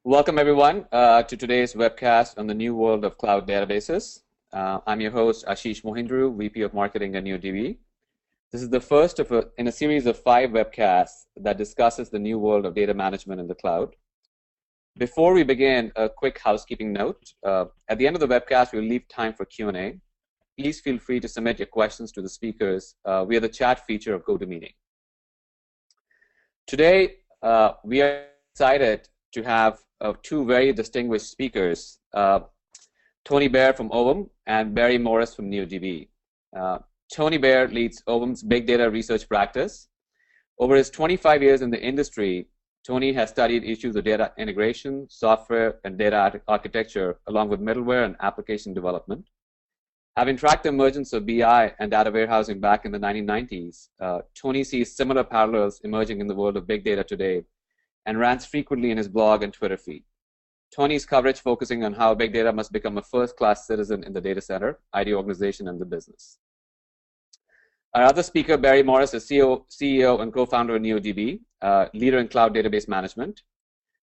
Welcome, everyone, to today's webcast on the new world of cloud databases. I'm your host, Ashish Mohindru, VP of Marketing at NuoDB. This is the first in a series of 5 webcasts that discusses the new world of data management in the cloud. Before we begin, a quick housekeeping note. At the end of the webcast, we'll leave time for Q&A. Please feel free to submit your questions to the speakers via the chat feature of GoToMeeting. Today, we are excited to have two very distinguished speakers, Tony Baer from Ovum and Barry Morris from NuoDB. Tony Baer leads Ovum's big data research practice. Over his 25 years in the industry, Tony has studied issues of data integration, software, and data architecture, along with middleware and application development. Having tracked the emergence of BI and data warehousing back in the 1990s, Tony sees similar parallels emerging in the world of big data today and rants frequently in his blog and Twitter feed. Tony's coverage focusing on how big data must become a first-class citizen in the data center, IT organization, and the business. Our other speaker, Barry Morris, is CEO and co-founder of NuoDB, leader in cloud database management.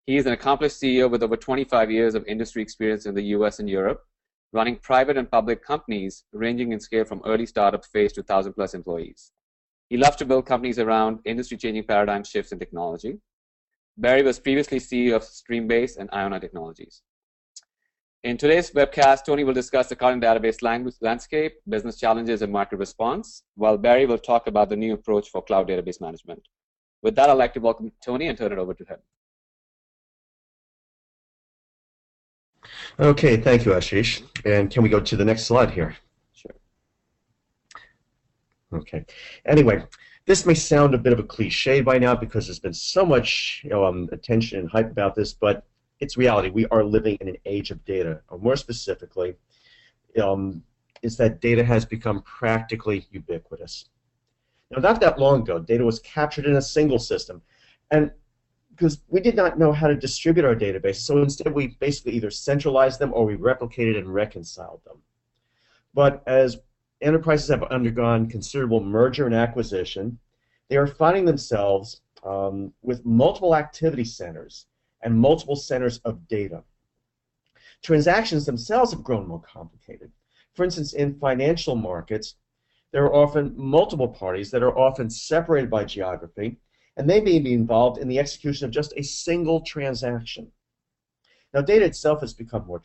He is an accomplished CEO with over 25 years of industry experience in the US and Europe, running private and public companies ranging in scale from early startup phase to 1,000+ employees. He loves to build companies around industry-changing paradigm shifts in technology. Barry was previously CEO of Streambase and Iona Technologies. In today's webcast, Tony will discuss the current database landscape, business challenges, and market response, while Barry will talk about the new approach for cloud database management. With that, I'd like to welcome Tony and turn it over to him. Okay, thank you, Ashish. And can we go to the next slide here? Sure. Okay. Anyway, this may sound a bit of a cliche by now because there's been so much attention and hype about this, but it's reality. We are living in an age of data. Or more specifically, is that data has become practically ubiquitous. Now, not that long ago, data was captured in a single system, and because we did not know how to distribute our databases, so instead we basically either centralized them or we replicated and reconciled them. But as enterprises have undergone considerable merger and acquisition, they are finding themselves with multiple activity centers and multiple centers of data. Transactions themselves have grown more complicated. For instance, in financial markets, there are often multiple parties that are often separated by geography, and they may be involved in the execution of just a single transaction. Now, data itself has become more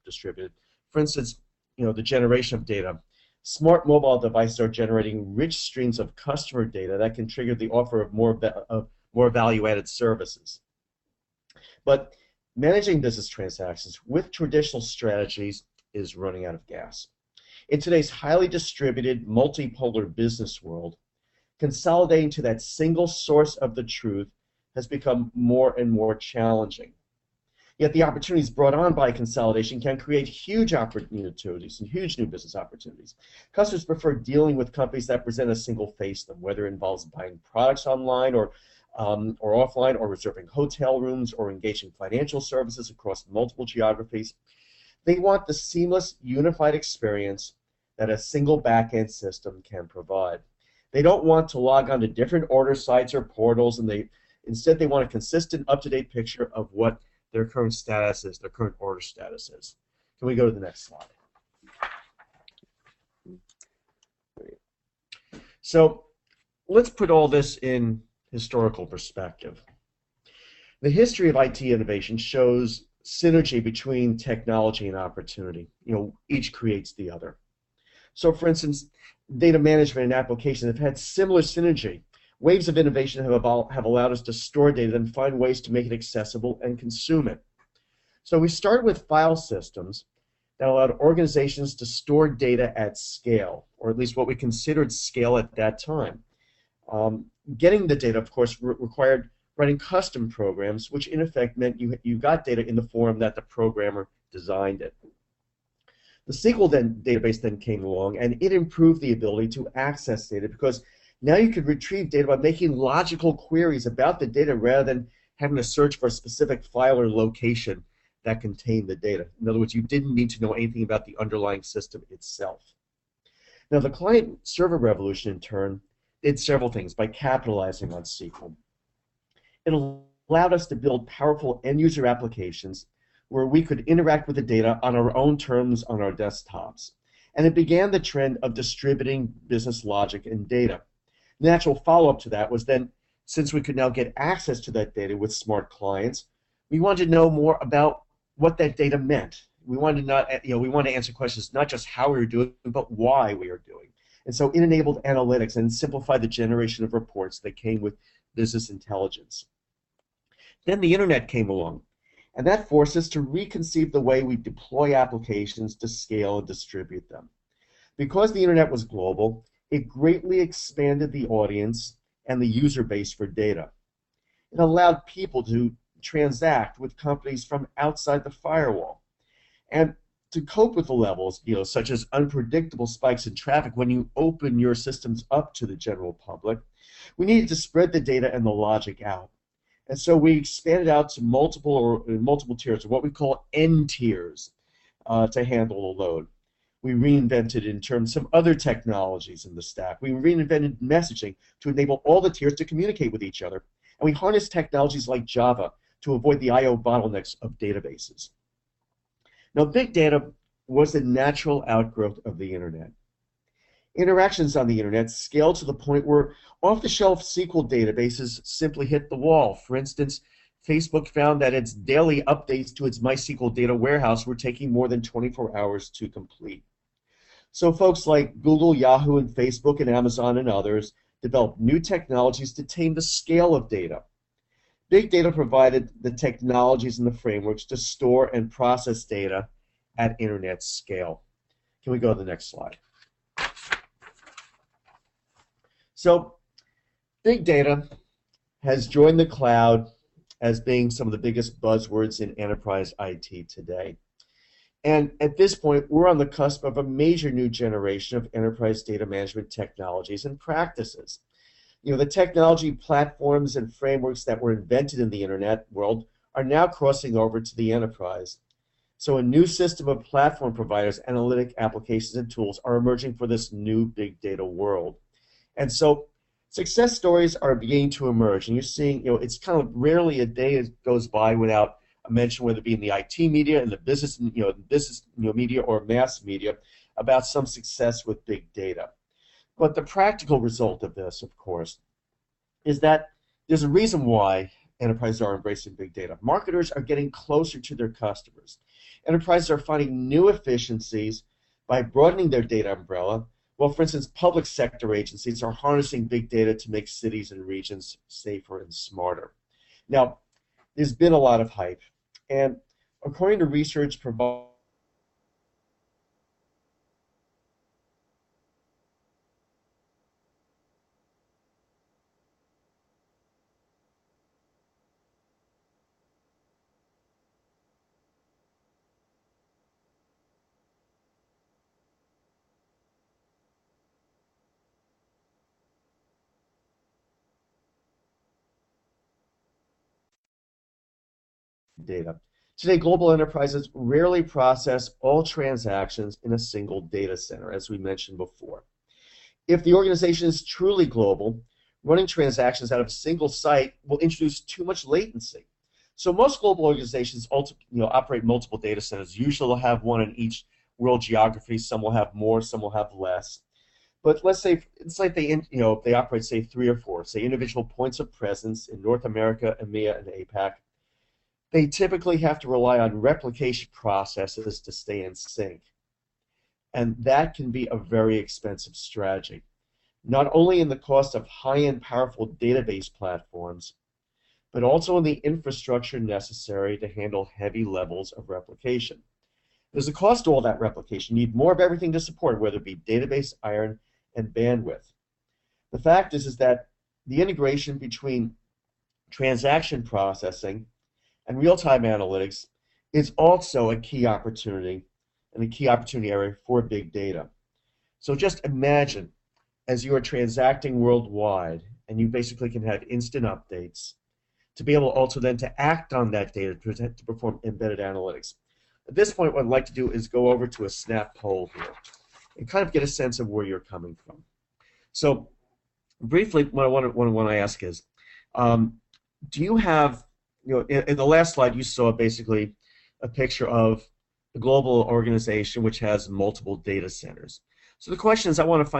distributed. For instance, the generation of data. Smart mobile devices are generating rich streams of customer data that can trigger the offer of more value-added services. But managing business transactions with traditional strategies is running out of gas. In today's highly distributed, multipolar business world, consolidating to that single source of the truth has become more and more challenging. Yet the opportunities brought on by consolidation can create huge opportunities and huge new business opportunities. Customers prefer dealing with companies that present a single face to them, whether it involves buying products online or offline, or reserving hotel rooms, or engaging financial services across multiple geographies. They want the seamless, unified experience that a single back-end system can provide. They don't want to log on to different order sites or portals, and instead they want a consistent, up-to-date picture of what their current status is, their current order status is. Can we go to the next slide? So let's put all this in historical perspective. The history of IT innovation shows synergy between technology and opportunity. Each creates the other. So, for instance, data management and applications have had similar synergy. Waves of innovation have allowed us to store data and find ways to make it accessible and consume it. So we started with file systems that allowed organizations to store data at scale, or at least what we considered scale at that time. Getting the data, of course, required writing custom programs, which in effect meant you got data in the form that the programmer designed it. The SQL database then came along, and it improved the ability to access data because now you could retrieve data by making logical queries about the data rather than having to search for a specific file or location that contained the data. In other words, you didn't need to know anything about the underlying system itself. Now, the client-server revolution, in turn, did several things by capitalizing on SQL. It allowed us to build powerful end-user applications where we could interact with the data on our own terms on our desktops. And it began the trend of distributing business logic and data. The natural follow-up to that was then, since we could now get access to that data with smart clients, we wanted to know more about what that data meant. We wanted to answer questions not just how we were doing, but why we were doing. And so it enabled analytics and simplified the generation of reports that came with business intelligence. Then the internet came along, and that forced us to reconceive the way we deploy applications to scale and distribute them. Because the internet was global, it greatly expanded the audience and the user base for data. It allowed people to transact with companies from outside the firewall. And to cope with the levels, such as unpredictable spikes in traffic when you open your systems up to the general public, we needed to spread the data and the logic out. And so we expanded out to multiple tiers, what we call N tiers, to handle the load. We reinvented in terms of some other technologies in the stack. We reinvented messaging to enable all the tiers to communicate with each other. And we harnessed technologies like Java to avoid the I/O bottlenecks of databases. Now, big data was the natural outgrowth of the internet. Interactions on the internet scaled to the point where off-the-shelf SQL databases simply hit the wall. For instance, Facebook found that its daily updates to its MySQL data warehouse were taking more than 24 hours to complete. So folks like Google, Yahoo, and Facebook, and Amazon, and others developed new technologies to tame the scale of data. Big data provided the technologies and the frameworks to store and process data at internet scale. Can we go to the next slide? So, big data has joined the cloud as being some of the biggest buzzwords in enterprise IT today. And at this point, we're on the cusp of a major new generation of enterprise data management technologies and practices. The technology platforms and frameworks that were invented in the internet world are now crossing over to the enterprise. So a new system of platform providers, analytic applications, and tools are emerging for this new big data world. And so success stories are beginning to emerge, and you're seeing, it's kind of rarely a day goes by without a mention, whether it be in the IT media, in the business, media or mass media, about some success with big data. But the practical result of this, of course, is that there's a reason why enterprises are embracing big data. Marketers are getting closer to their customers. Enterprises are finding new efficiencies by broadening their data umbrella. Well, for instance, public sector agencies are harnessing big data to make cities and regions safer and smarter. Now, there's been a lot of hype, and according to research provided data. Today, global enterprises rarely process all transactions in a single data center, as we mentioned before. If the organization is truly global, running transactions out of a single site will introduce too much latency. So most global organizations operate multiple data centers. Usually they'll have one in each world geography. Some will have more, some will have less. But let's say it's like they operate, say, 3 or 4, say, individual points of presence in North America, EMEA, and APAC. They typically have to rely on replication processes to stay in sync. And that can be a very expensive strategy, not only in the cost of high-end powerful database platforms, but also in the infrastructure necessary to handle heavy levels of replication. There's a cost to all that replication. You need more of everything to support, whether it be database, iron, and bandwidth. The fact is that the integration between transaction processing and real-time analytics is also a key opportunity and a key opportunity area for big data. So just imagine as you are transacting worldwide and you basically can have instant updates to be able also then to act on that data to perform embedded analytics. At this point, what I'd like to do is go over to a snap poll here and kind of get a sense of where you're coming from. So briefly, what I want to ask is, do you have in the last slide, you saw basically a picture of a global organization which has multiple data centers. So the question is, we want to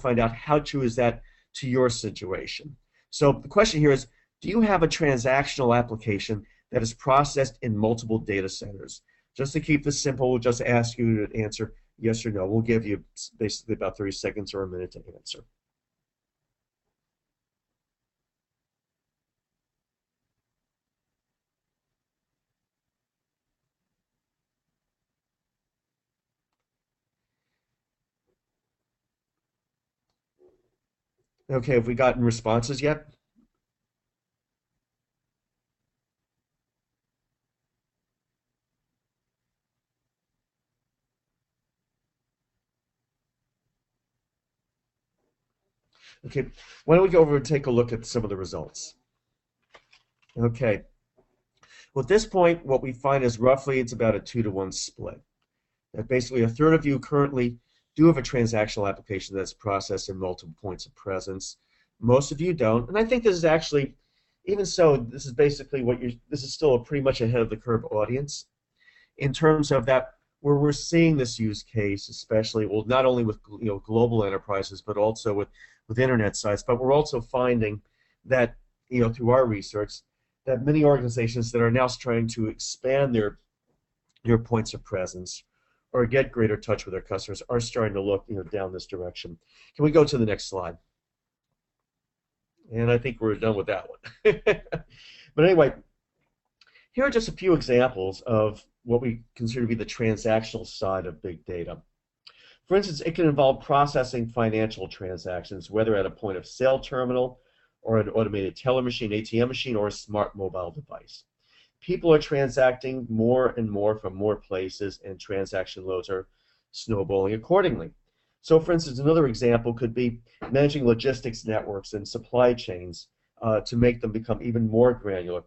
find out how true is that to your situation. So the question here is, do you have a transactional application that is processed in multiple data centers? Just to keep this simple, we'll just ask you to answer yes or no. We'll give you basically about 30 seconds or a minute to answer. Okay, have we gotten responses yet? Okay, why don't we go over and take a look at some of the results? Okay, well, at this point, what we find is roughly it's about a 2-to-1 split. That basically a third of you currently do have a transactional application that's processed in multiple points of presence. Most of you don't, and I think this is actually, even so, this is basically this is still a pretty much ahead of the curve audience in terms of that where we're seeing this use case, especially, well, not only with global enterprises, but also with internet sites. But we're also finding that through our research that many organizations that are now trying to expand their points of presence or get greater touch with their customers are starting to look down this direction. Can we go to the next slide? And I think we're done with that one. But anyway, here are just a few examples of what we consider to be the transactional side of big data. For instance, it can involve processing financial transactions, whether at a point of sale terminal or an automated teller machine, ATM machine, or a smart mobile device. People are transacting more and more from more places, and transaction loads are snowballing accordingly. So, for instance, another example could be managing logistics networks and supply chains to make them become even more granular.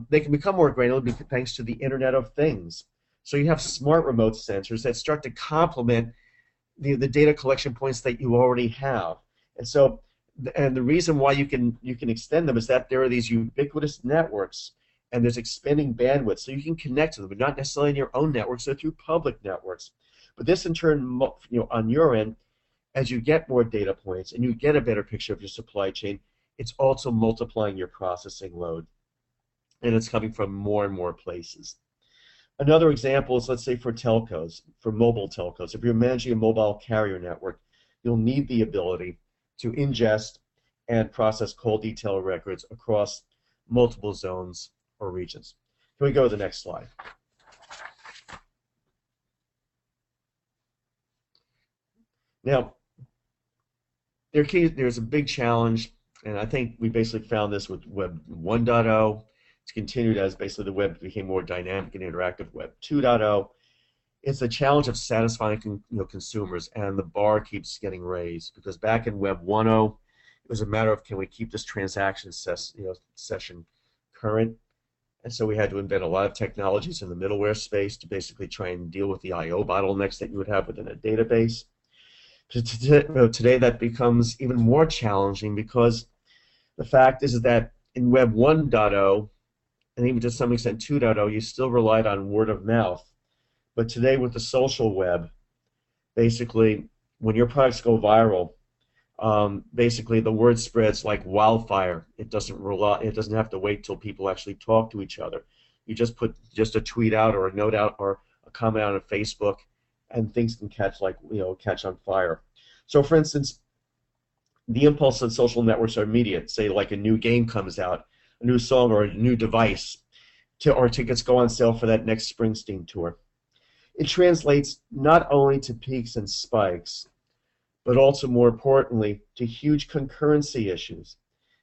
They can become more granular thanks to the Internet of Things. So you have smart remote sensors that start to complement the data collection points that you already have. And the reason why you can extend them is that there are these ubiquitous networks, and there's expanding bandwidth, so you can connect to them, but not necessarily in your own networks or through public networks. But this, in turn, on your end, as you get more data points and you get a better picture of your supply chain, it's also multiplying your processing load, and it's coming from more and more places. Another example is, let's say, for telcos, for mobile telcos. If you're managing a mobile carrier network, you'll need the ability to ingest and process call detail records across multiple zones or regions. Can we go to the next slide? Now, there's a big challenge, and I think we basically found this with Web 1.0. It's continued as basically the web became more dynamic and interactive. Web 2.0. It's the challenge of satisfying consumers, and the bar keeps getting raised, because back in Web 1.0, it was a matter of, can we keep this transaction session current? And so we had to invent a lot of technologies in the middleware space to basically try and deal with the I/O bottlenecks that you would have within a database. Today that becomes even more challenging, because the fact is that in Web 1.0, and even to some extent 2.0, you still relied on word of mouth. But today with the social web, basically when your products go viral, basically the word spreads like wildfire. It doesn't have to wait till people actually talk to each other. You just put a tweet out or a note out or a comment out on Facebook, and things can catch on fire. So, for instance, the impulse on social networks are immediate. Say like a new game comes out, a new song or a new device, or tickets go on sale for that next Springsteen tour. It translates not only to peaks and spikes, but also, more importantly, to huge concurrency issues,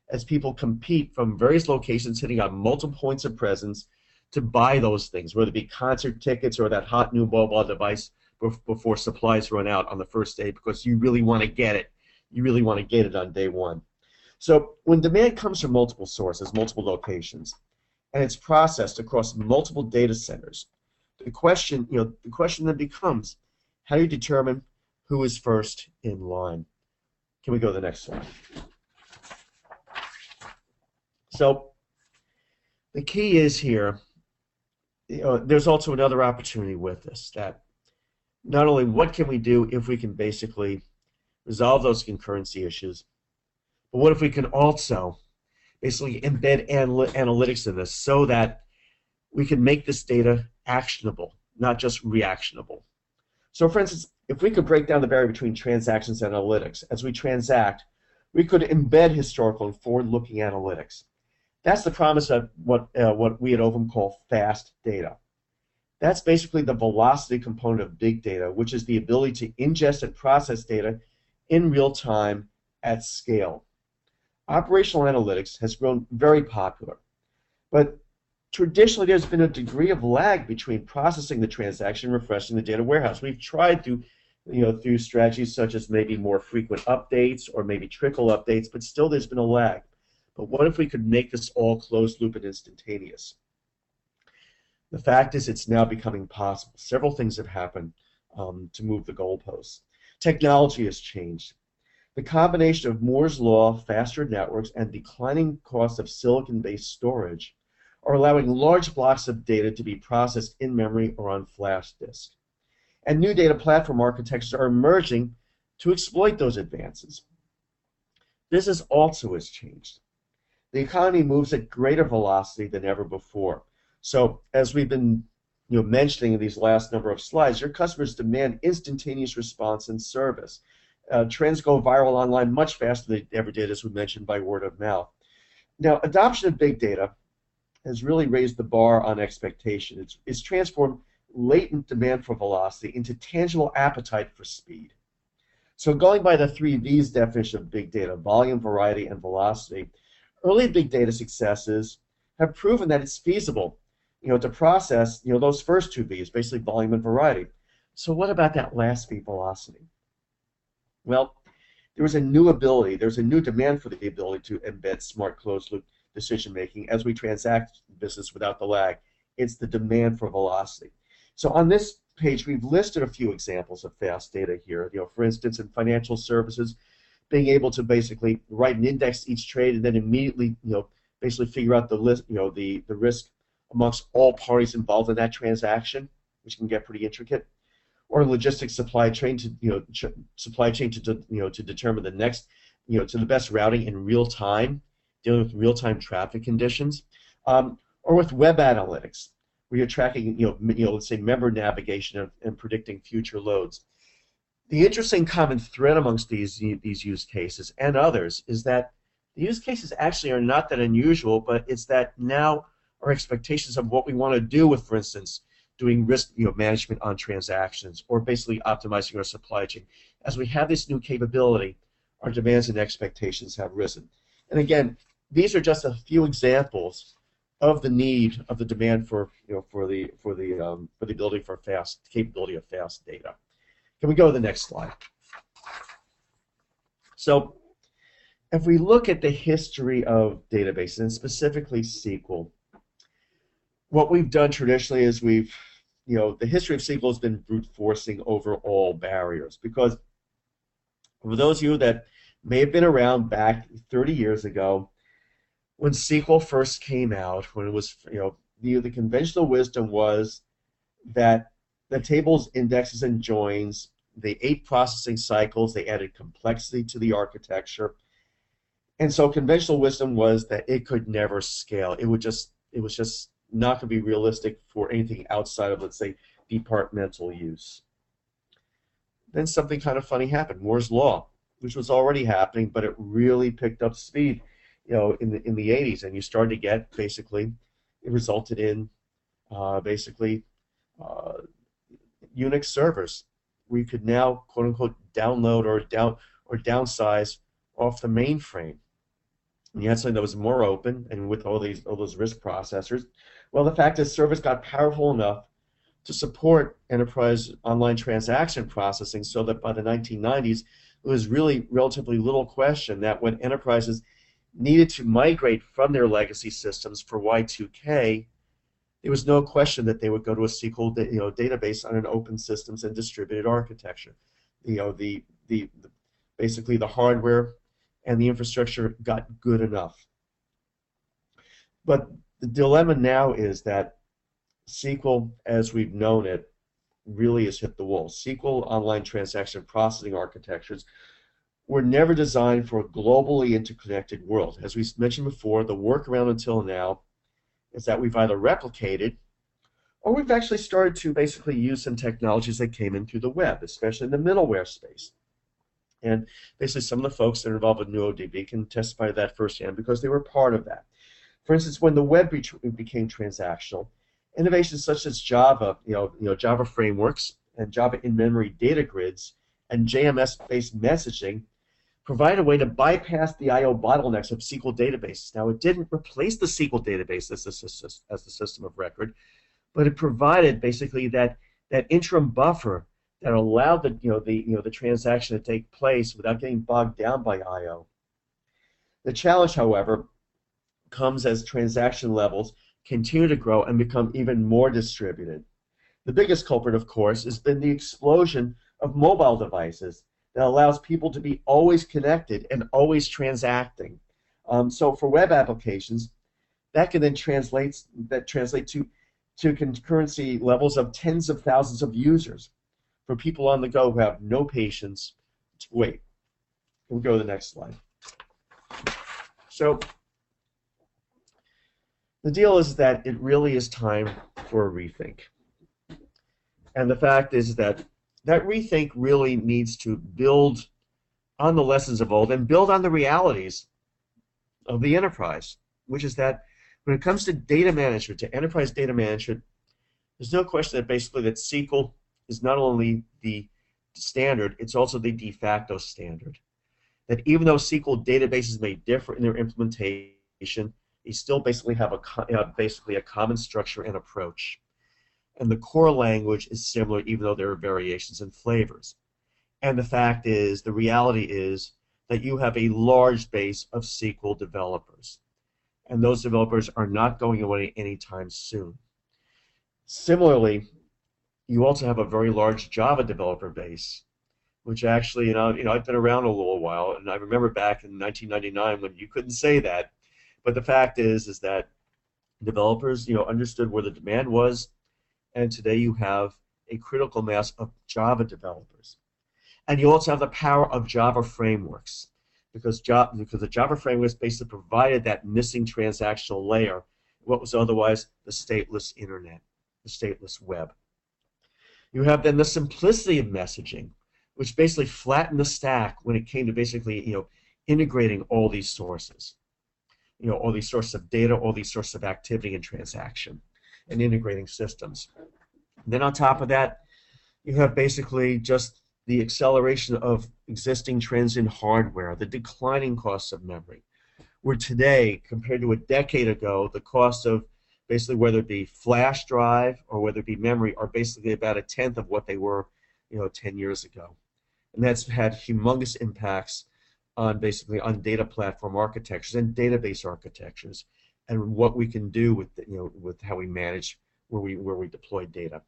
as people compete from various locations hitting on multiple points of presence to buy those things, whether it be concert tickets or that hot new mobile device before supplies run out on the first day, because you really want to get it. You really want to get it on day one. So when demand comes from multiple sources, multiple locations, and it's processed across multiple data centers, the question then becomes, how do you determine who is first in line? Can we go to the next slide? So The key is here, there's also another opportunity with this, that not only what can we do if we can basically resolve those concurrency issues, but what if we can also basically embed analytics in this so that we can make this data actionable, not just reactionable. So for instance, if we could break down the barrier between transactions and analytics, as we transact, we could embed historical and forward-looking analytics. That's the promise of what we at Ovum call fast data. That's basically the velocity component of big data, which is the ability to ingest and process data in real time at scale. Operational analytics has grown very popular, but traditionally there's been a degree of lag between processing the transaction and refreshing the data warehouse. We've tried through strategies such as maybe more frequent updates or maybe trickle updates, but still there's been a lag. But what if we could make this all closed loop and instantaneous? The fact is it's now becoming possible. Several things have happened to move the goalposts. Technology has changed. The combination of Moore's law, faster networks, and declining costs of silicon-based storage are allowing large blocks of data to be processed in memory or on flash disk. And new data platform architectures are emerging to exploit those advances. Business also has changed. The economy moves at greater velocity than ever before. So as we've been mentioning in these last number of slides, your customers demand instantaneous response and service. Trends go viral online much faster than they ever did, as we mentioned, by word of mouth. Now, adoption of big data has really raised the bar on expectation. It's transformed latent demand for velocity into tangible appetite for speed. So going by the 3 V's definition of big data, volume, variety, and velocity, early big data successes have proven that it's feasible to process those first 2 V's, basically volume and variety. So what about that last V, velocity? Well, there was a new ability, there's a new demand for the ability to embed smart closed-loop decision-making as we transact business without the lag. It's the demand for velocity. So on this page, we've listed a few examples of fast data here. For instance, in financial services, being able to basically write and index each trade and then immediately, basically figure out the list, the risk amongst all parties involved in that transaction, which can get pretty intricate. Or logistics supply chain to to determine the next to the best routing in real time, dealing with real time traffic conditions, or with web analytics, where you're tracking let's say member navigation and predicting future loads. The interesting common thread amongst these use cases and others is that the use cases actually are not that unusual, but it's that now our expectations of what we want to do with, for instance, doing risk management on transactions, or basically optimizing our supply chain. As we have this new capability, our demands and expectations have risen. And again, these are just a few examples of the need, of the demand for the ability for capability of fast data. Can we go to the next slide? So, if we look at the history of databases, and specifically SQL, what we've done traditionally is the history of SQL has been brute forcing over all barriers, because for those of you that may have been around back 30 years ago, when SQL first came out, when it was, the conventional wisdom was that the tables, indexes, and joins, they ate processing cycles, they added complexity to the architecture, and so conventional wisdom was that it could never scale. It was just not going to be realistic for anything outside of, let's say, departmental use. Then something kind of funny happened. Moore's law, which was already happening, but it really picked up speed, in the 80s, and you started to get basically, it resulted in Unix servers. We could now, quote unquote, download or downsize off the mainframe. And you had something that was more open, and with all those RISC processors, well, the fact is servers got powerful enough to support enterprise online transaction processing, so that by the 1990s, it was really relatively little question that when enterprises needed to migrate from their legacy systems for Y2K, there was no question that they would go to a SQL database on an open systems and distributed architecture. Basically the hardware and the infrastructure got good enough. But The dilemma now is that SQL, as we've known it, really has hit the wall. SQL online transaction processing architectures were never designed for a globally interconnected world. As we mentioned before, the workaround until now is that we've either replicated or we've actually started to basically use some technologies that came in through the web, especially in the middleware space. And basically some of the folks that are involved with NuoDB can testify to that firsthand because they were part of that. For instance, when the web became transactional, innovations such as Java, Java frameworks and Java in-memory data grids and JMS-based messaging provide a way to bypass the I/O bottlenecks of SQL databases. Now, it didn't replace the SQL database as the system of record, but it provided basically that interim buffer that allowed the transaction to take place without getting bogged down by I/O. The challenge, however, comes as transaction levels continue to grow and become even more distributed. The biggest culprit, of course, has been the explosion of mobile devices that allows people to be always connected and always transacting. So for web applications, that can then translate to concurrency levels of tens of thousands of users. For people on the go who have no patience to wait. We'll go to the next slide. So the deal is that it really is time for a rethink. And the fact is that rethink really needs to build on the lessons of old and build on the realities of the enterprise, which is that when it comes to data management, to enterprise data management, there's no question that basically that SQL is not only the standard, it's also the de facto standard. That even though SQL databases may differ in their implementation, they still basically have a common structure and approach. And the core language is similar, even though there are variations and flavors. And the reality is that you have a large base of SQL developers. And those developers are not going away anytime soon. Similarly, you also have a very large Java developer base, which actually, I've been around a little while, and I remember back in 1999 when you couldn't say that. But the fact is that developers, understood where the demand was, and today you have a critical mass of Java developers. And you also have the power of Java frameworks, because the Java frameworks basically provided that missing transactional layer, what was otherwise the stateless internet, the stateless web. You have then the simplicity of messaging, which basically flattened the stack when it came to basically, integrating all these sources, all these sources of data, all these sources of activity and transaction, and integrating systems. And then on top of that, you have basically just the acceleration of existing trends in hardware, the declining costs of memory, where today, compared to a decade ago, the cost of basically whether it be flash drive or whether it be memory are basically about 1/10 of what they were 10 years ago. And that's had humongous impacts on basically on data platform architectures and database architectures and what we can do with with how we manage where we deploy data.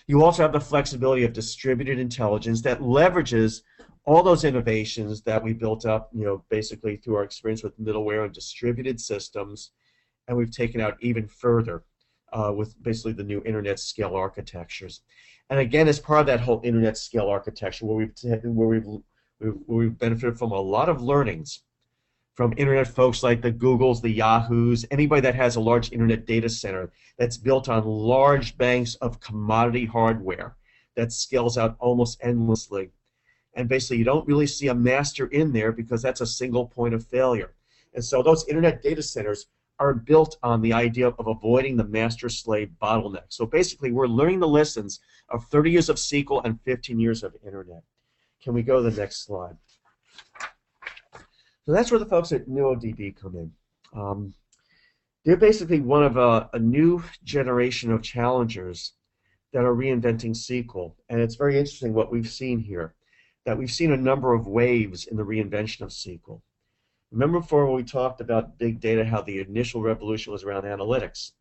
You also have the flexibility of distributed intelligence that leverages all those innovations that we built up basically through our experience with middleware and distributed systems, and we've taken out even further with basically the new internet scale architectures. And again, as part of that whole internet scale architecture, where we've benefited from a lot of learnings from internet folks like the Googles, the Yahoos, anybody that has a large internet data center that's built on large banks of commodity hardware that scales out almost endlessly. And basically, you don't really see a master in there because that's a single point of failure. And so those internet data centers are built on the idea of avoiding the master-slave bottleneck. So basically, we're learning the lessons of 30 years of SQL and 15 years of internet. Can we go to the next slide? So that's where the folks at NuoDB come in. They're basically one of a new generation of challengers that are reinventing SQL. And it's very interesting what we've seen here, that we've seen a number of waves in the reinvention of SQL. Remember before when we talked about big data, how the initial revolution was around analytics?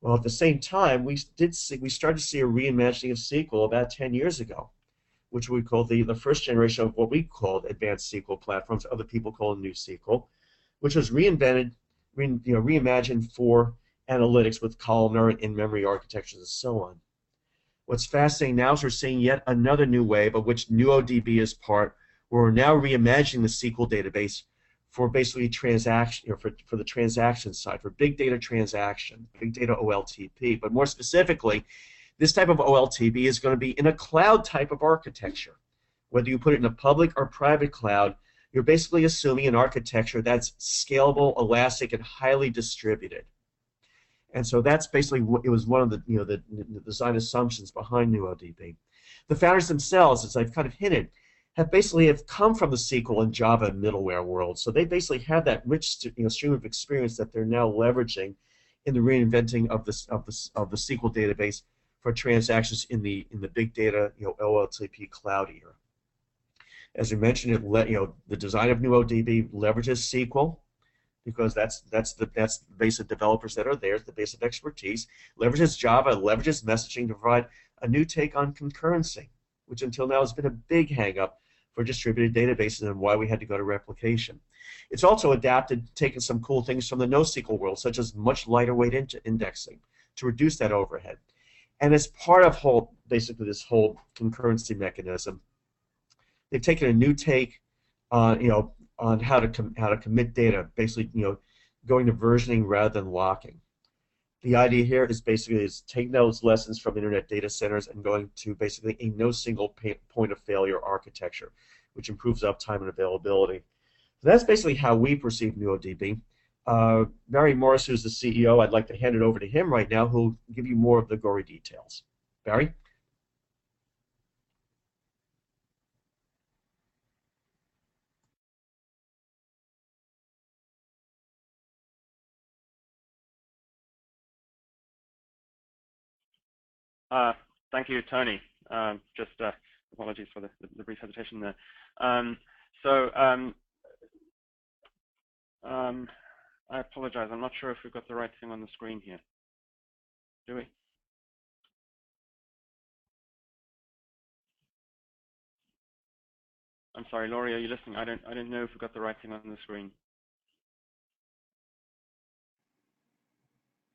Well, at the same time, we started to see a reimagining of SQL about 10 years ago, which we call the first generation of what we called advanced SQL platforms. Other people call it new SQL, which was reimagined for analytics with columnar and in-memory architectures and so on. What's fascinating now is we're seeing yet another new wave of which NuoDB is part, where we're now reimagining the SQL database for basically transaction, for the transaction side, for big data transaction, big data OLTP. But more specifically, this type of OLTP is going to be in a cloud type of architecture. Whether you put it in a public or private cloud, you're basically assuming an architecture that's scalable, elastic, and highly distributed. And so that's basically it was one of the the design assumptions behind NuoDB. The founders themselves, as I've kind of hinted, have come from the SQL and Java middleware world. So they basically have that rich stream of experience that they're now leveraging in the reinventing of the SQL database for transactions in the big data OLTP cloud era. As we mentioned, the design of NuoDB leverages SQL, because that's the base of developers that are there, it's the base of expertise. Leverages Java, leverages messaging to provide a new take on concurrency, which until now has been a big hang-up for distributed databases and why we had to go to replication. It's also adapted, taken some cool things from the NoSQL world, such as much lighter weight indexing to reduce that overhead. And as part of basically this whole concurrency mechanism, they've taken a new take on on how to commit data, basically going to versioning rather than locking. The idea here is basically taking those lessons from internet data centers and going to basically a no single point of failure architecture, which improves uptime and availability. So that's basically how we perceive NuoDB. Barry Morris, who's the CEO, I'd like to hand it over to him right now, who'll give you more of the gory details. Barry? Thank you, Tony. Just apologies for the brief hesitation there. I apologize. I'm not sure if we've got the right thing on the screen here. Do we? I'm sorry, Laurie, are you listening? I don't know if we've got the right thing on the screen.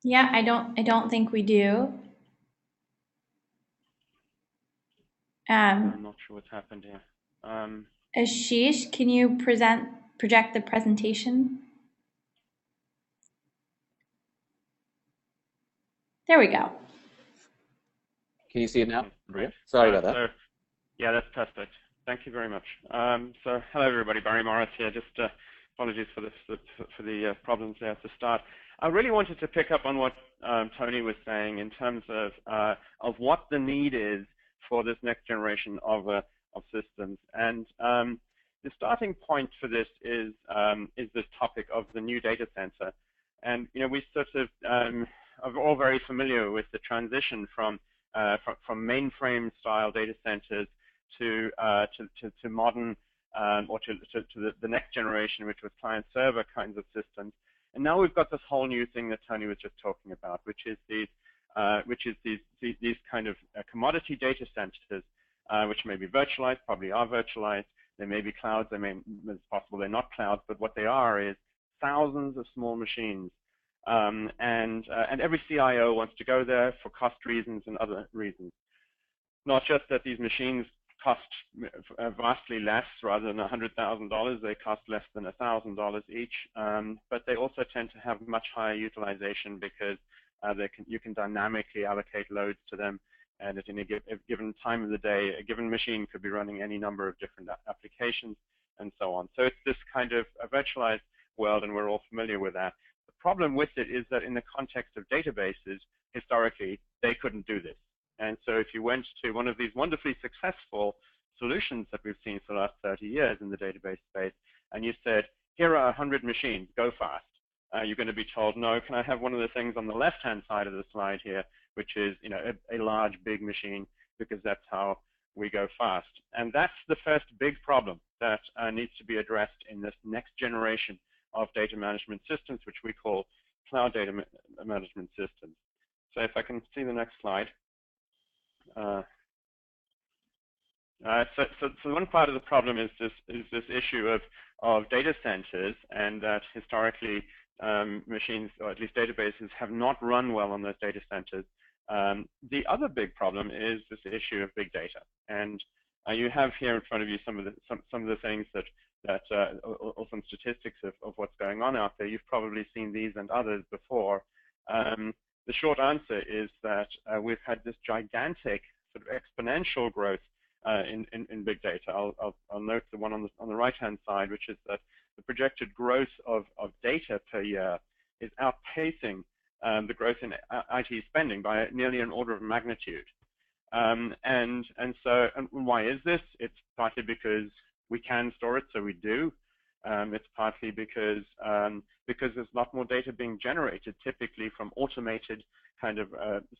Yeah, I don't think we do. I'm not sure what's happened here. Ashish, can you project the presentation? There we go. Can you see it now? Right. Sorry about that. Yeah, that's perfect. Thank you very much. So hello everybody, Barry Morris here. Just apologies for the problems there at the start. I really wanted to pick up on what Tony was saying in terms of what the need is for this next generation of systems. And the starting point for this is this topic of the new data center. And we sort of are all very familiar with the transition from mainframe style data centers to modern or to the next generation, which was client server kinds of systems. And now we've got this whole new thing that Tony was just talking about, which is these kind of commodity data centers, which may be virtualized, probably are virtualized. They may be clouds. It's possible they're not clouds, but what they are is thousands of small machines. And every CIO wants to go there for cost reasons and other reasons. Not just that these machines cost vastly less, rather than $100,000, they cost less than $1,000 each, but they also tend to have much higher utilization because you can dynamically allocate loads to them, and at any given time of the day, a given machine could be running any number of different applications and so on. So it's this kind of a virtualized world, and we're all familiar with that. The problem with it is that in the context of databases, historically, they couldn't do this. And so if you went to one of these wonderfully successful solutions that we've seen for the last 30 years in the database space, and you said, here are 100 machines, go fast, you're going to be told, no, can I have one of the things on the left-hand side of the slide here, which is a large, big machine, because that's how we go fast. And that's the first big problem that needs to be addressed in this next generation of data management systems, which we call cloud data management systems. So if I can see the next slide. So one part of the problem is this issue of data centers, and that historically machines, or at least databases, have not run well on those data centers. The other big problem is this issue of big data, and you have here in front of you some of the things or some statistics of what's going on out there. You've probably seen these and others before. The short answer is that we've had this gigantic sort of exponential growth in big data. I'll note the one on the right-hand side, which is that the projected growth of data per year is outpacing the growth in IT spending by nearly an order of magnitude. And why is this? It's partly because we can store it, so we do. It's partly because there's a lot more data being generated, typically from automated kind of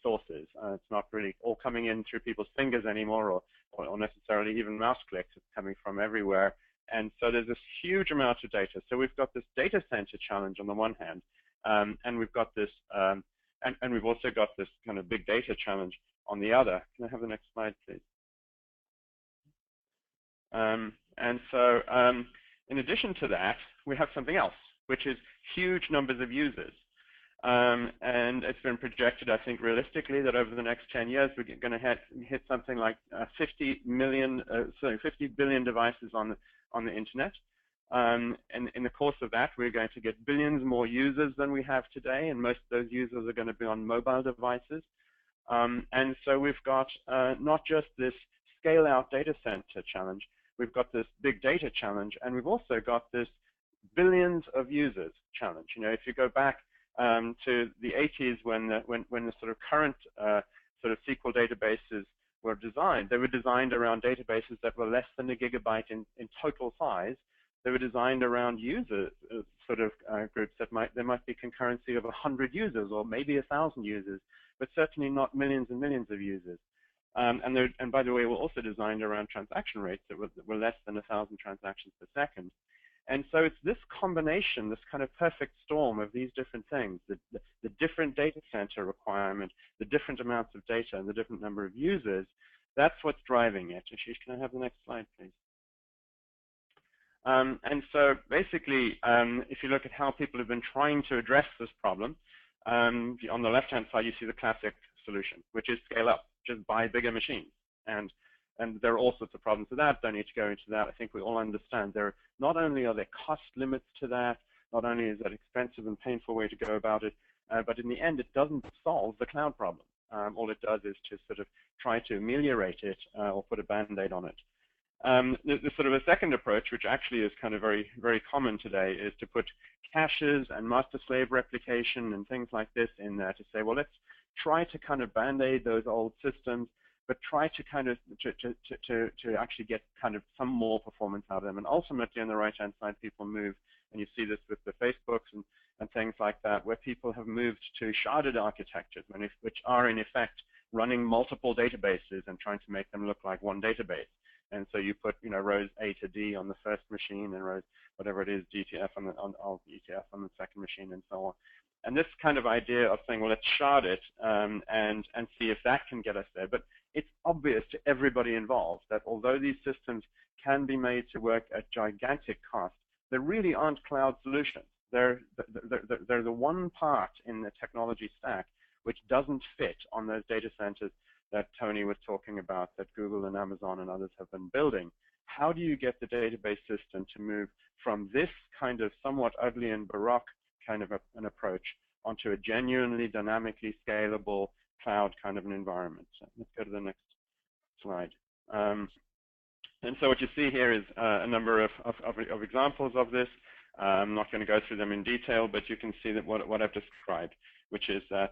sources. It's not really all coming in through people's fingers anymore, or necessarily even mouse clicks. It's coming from everywhere. And so there's this huge amount of data. So we've got this data center challenge on the one hand, and we've got this, and we've also got this kind of big data challenge on the other. Can I have the next slide, please? And so in addition to that, we have something else, which is huge numbers of users. And it's been projected, I think, realistically, that over the next 10 years, we're going to hit something like 50 billion devices on the internet. And in the course of that, we're going to get billions more users than we have today, and most of those users are going to be on mobile devices. And so we've got not just this scale-out data center challenge, we've got this big data challenge, and we've also got this billions of users challenge. You know, if you go back to the 80s, when the sort of current sort of SQL databases were designed, they were designed around databases that were less than a gigabyte in total size. They were designed around user sort of groups that there might be concurrency of 100 users or maybe 1,000 users, but certainly not millions and millions of users. And by the way, were also designed around transaction rates that were less than 1,000 transactions per second. And so it's this combination, this kind of perfect storm of these different things, the different data center requirement, the different amounts of data, and the different number of users. That's what's driving it. Ashish, can I have the next slide, please? And so basically, if you look at how people have been trying to address this problem, on the left-hand side, you see the classic solution, which is scale up, just buy bigger machines. And there are all sorts of problems with that. Don't need to go into that. I think we all understand not only are there cost limits to that, not only is that an expensive and painful way to go about it, but in the end, it doesn't solve the cloud problem. All it does is to sort of try to ameliorate it or put a Band-Aid on it. The sort of a second approach, which actually is kind of very, very common today, is to put caches and master-slave replication and things like this in there to say, well, let's try to kind of Band-Aid those old systems, but try to kind of to actually get kind of some more performance out of them. And ultimately, on the right-hand side, people move, and you see this with the Facebooks and things like that, where people have moved to sharded architectures, which are in effect running multiple databases and trying to make them look like one database. And so you put, rows A to D on the first machine, and rows whatever it is, GTF on ETF on the second machine, and so on. And this kind of idea of saying, well, let's shard it and see if that can get us there. But it's obvious to everybody involved that although these systems can be made to work at gigantic cost, they really aren't cloud solutions. They're the one part in the technology stack which doesn't fit on those data centers that Tony was talking about, that Google and Amazon and others have been building. How do you get the database system to move from this kind of somewhat ugly and baroque kind of an approach onto a genuinely dynamically scalable cloud kind of an environment? So let's go to the next slide. And so what you see here is a number of examples of this. I'm not going to go through them in detail, but you can see that what I've described, which is that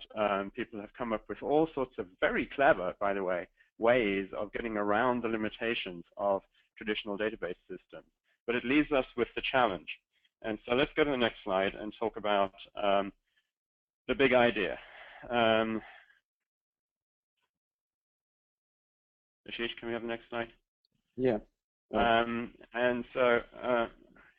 people have come up with all sorts of very clever, by the way, ways of getting around the limitations of traditional database systems. But it leaves us with the challenge. And so let's go to the next slide and talk about the big idea. Ashish, can we have the next slide? Yeah. And so,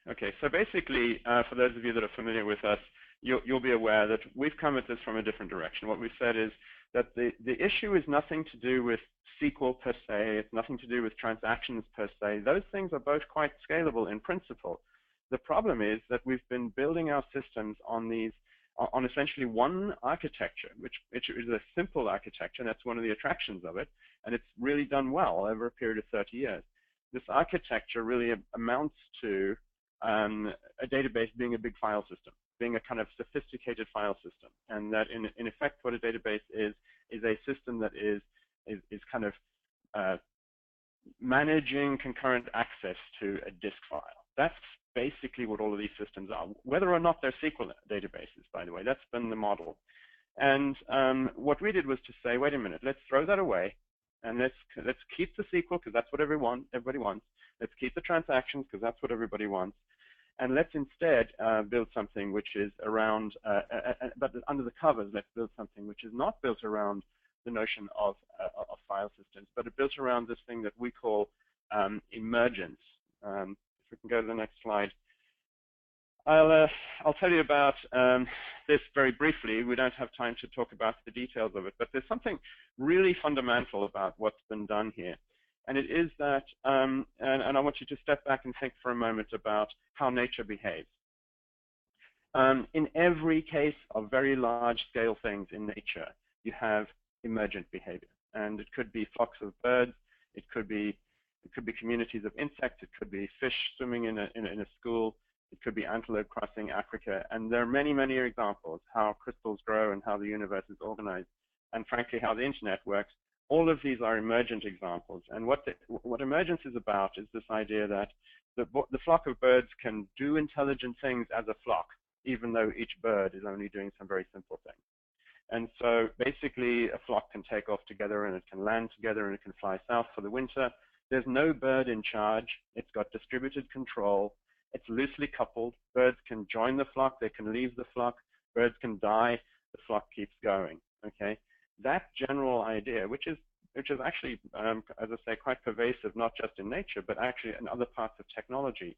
okay, so basically, for those of you that are familiar with us, you'll be aware that we've come at this from a different direction. What we've said is that the issue is nothing to do with SQL per se. It's nothing to do with transactions per se. Those things are both quite scalable in principle. The problem is that we've been building our systems on essentially one architecture, which is a simple architecture, and that's one of the attractions of it, and it's really done well over a period of 30 years. This architecture really amounts to a database being a big file system, being a kind of sophisticated file system, and that in effect what a database is a system that is kind of managing concurrent access to a disk file. That's basically what all of these systems are, whether or not they're SQL databases, by the way. That's been the model. And what we did was to say, wait a minute, let's throw that away, and let's keep the SQL because that's what everybody wants. Let's keep the transactions because that's what everybody wants. And let's instead build something which is around, but under the covers, let's build something which is not built around the notion of file systems, but it built around this thing that we call emergence. If we can go to the next slide. I'll tell you about this very briefly. We don't have time to talk about the details of it, but there's something really fundamental about what's been done here. And it is that, and I want you to step back and think for a moment about how nature behaves. In every case of very large-scale things in nature, you have emergent behavior, and it could be flocks of birds, it could be communities of insects, it could be fish swimming in a school, it could be antelope crossing Africa, and there are many, many examples how crystals grow and how the universe is organized, and frankly how the internet works. All of these are emergent examples, and what emergence is about is this idea that the flock of birds can do intelligent things as a flock, even though each bird is only doing some very simple things. And so basically a flock can take off together and it can land together and it can fly south for the winter. There's no bird in charge. It's got distributed control. It's loosely coupled. Birds can join the flock. They can leave the flock. Birds can die. The flock keeps going. Okay, that general idea, which is actually, as I say, quite pervasive, not just in nature, but actually in other parts of technology.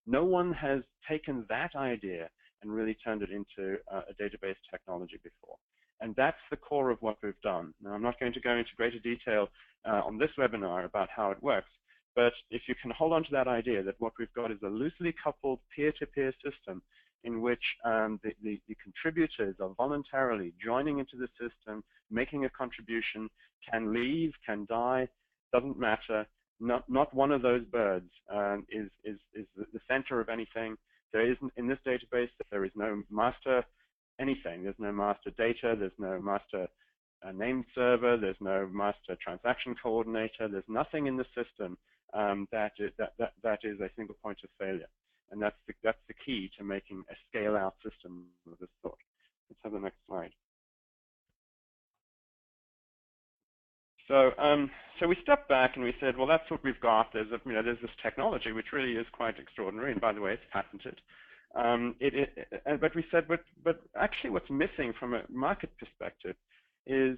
No one has taken that idea and really turned it into a database technology before. And that's the core of what we've done. Now, I'm not going to go into greater detail on this webinar about how it works, but if you can hold on to that idea that what we've got is a loosely coupled peer-to-peer system in which the contributors are voluntarily joining into the system, making a contribution, can leave, can die, doesn't matter. Not one of those birds is the center of anything. There isn't, in this database, there is no master anything. There's no master data, there's no master name server, there's no master transaction coordinator, there's nothing in the system that is a single point of failure. And that's the key to making a scale-out system of this sort. Let's have the next slide. So we stepped back and we said, well, that's what we've got. There's this technology which really is quite extraordinary, and by the way, it's patented. But we said, but actually, what's missing from a market perspective is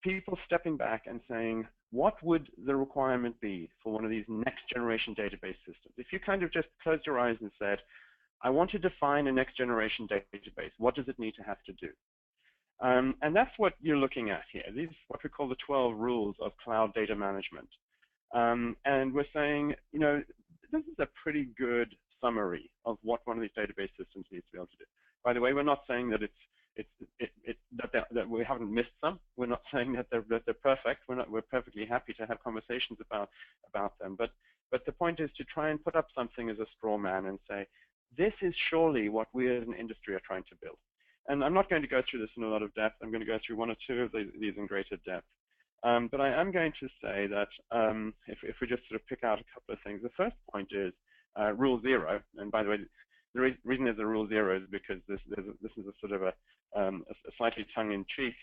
people stepping back and saying, what would the requirement be for one of these next-generation database systems? If you kind of just closed your eyes and said, I want to define a next-generation database, what does it need to have to do? And that's what you're looking at here. These are what we call the 12 rules of cloud data management. And we're saying, this is a pretty good summary of what one of these database systems needs to be able to do. By the way, we're not saying that that we haven't missed some. We're not saying that they're perfect. We're perfectly happy to have conversations about them. But the point is to try and put up something as a straw man and say, this is surely what we as an industry are trying to build. And I'm not going to go through this in a lot of depth. I'm going to go through one or two of these in greater depth. But I am going to say that if we just sort of pick out a couple of things, the first point is Rule 0. And by the way, the reason there's a Rule 0 is because this is a sort of a slightly tongue-in-cheek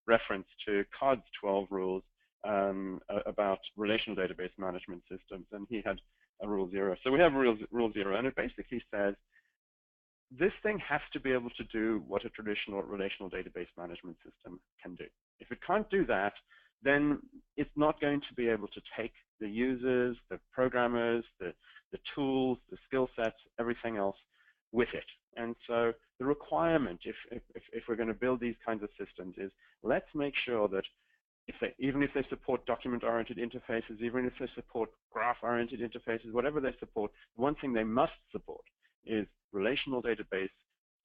reference to Codd's 12 rules about relational database management systems, and he had a Rule 0. So we have Rule 0, and it basically says this thing has to be able to do what a traditional relational database management system can do. If it can't do that, then it's not going to be able to take the users, the programmers, the tools, the skill sets, everything else with it. And so the requirement, if we're going to build these kinds of systems, is let's make sure that even if they support document-oriented interfaces, even if they support graph-oriented interfaces, whatever they support, one thing they must support is relational database,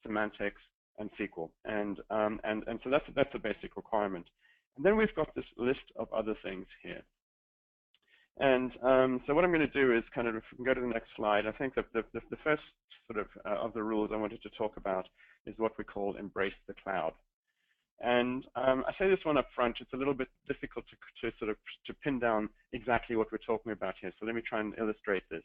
semantics, and SQL. And so that's a basic requirement. And then we've got this list of other things here. And so what I'm going to do is kind of, if we can go to the next slide, I think that the first sort of the rules I wanted to talk about is what we call embrace the cloud. And I say this one up front, it's a little bit difficult to sort of pin down exactly what we're talking about here. So let me try and illustrate this.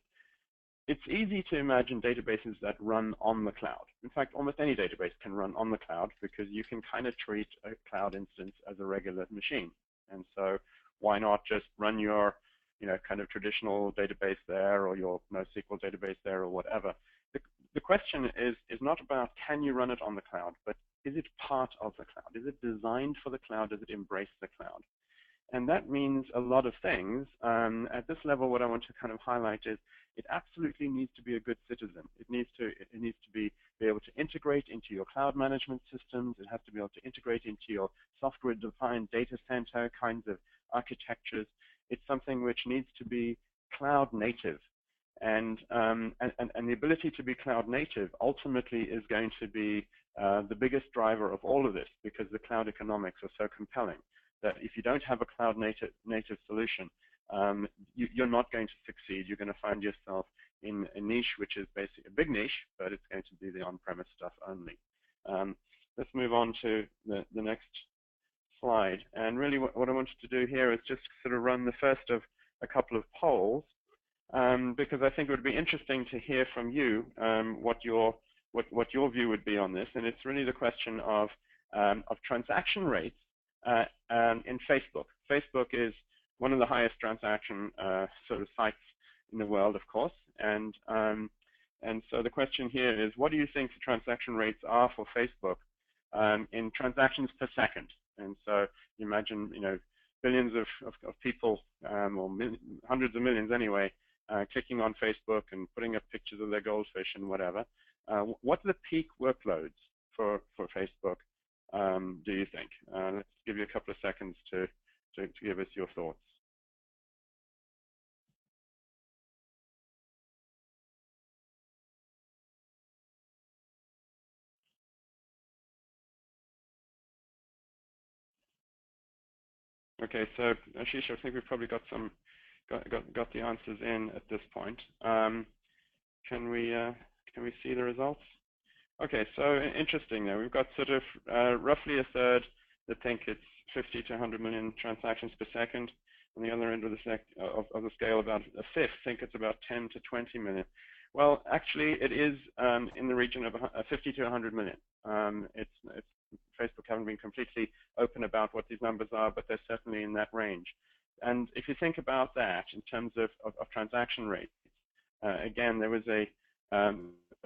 It's easy to imagine databases that run on the cloud. In fact, almost any database can run on the cloud because you can kind of treat a cloud instance as a regular machine. And so why not just run your kind of traditional database there, or your NoSQL database there, or whatever. The question is not about can you run it on the cloud, but is it part of the cloud? Is it designed for the cloud? Does it embrace the cloud? And that means a lot of things. At this level, what I want to kind of highlight is it absolutely needs to be a good citizen. It needs to be able to integrate into your cloud management systems. It has to be able to integrate into your software-defined data center kinds of architectures. It's something which needs to be cloud native. And the ability to be cloud native ultimately is going to be the biggest driver of all of this, because the cloud economics are so compelling that if you don't have a cloud native solution, you're not going to succeed. You're going to find yourself in a niche which is basically a big niche, but it's going to be the on-premise stuff only. Let's move on to the next slide. And really what I wanted to do here is just sort of run the first of a couple of polls, because I think it would be interesting to hear from you what your view would be on this. And it's really the question of transaction rates in Facebook. Facebook is one of the highest transaction sort of sites in the world, of course. And so the question here is, what do you think the transaction rates are for Facebook in transactions per second? And so you imagine, billions of people, or hundreds of millions anyway, clicking on Facebook and putting up pictures of their goldfish and whatever. What are the peak workloads for Facebook, do you think? Let's give you a couple of seconds to give us your thoughts. Okay, so Ashish, I think we've probably got the answers in at this point. Can we see the results? Okay, so interesting there. We've got sort of roughly a third that think it's 50 to 100 million transactions per second. On the other end of the scale, about a fifth think it's about 10 to 20 million. Well, actually, it is in the region of 50 to 100 million. Facebook haven't been completely open about what these numbers are, but they're certainly in that range. And if you think about that in terms of transaction rates, again, there was a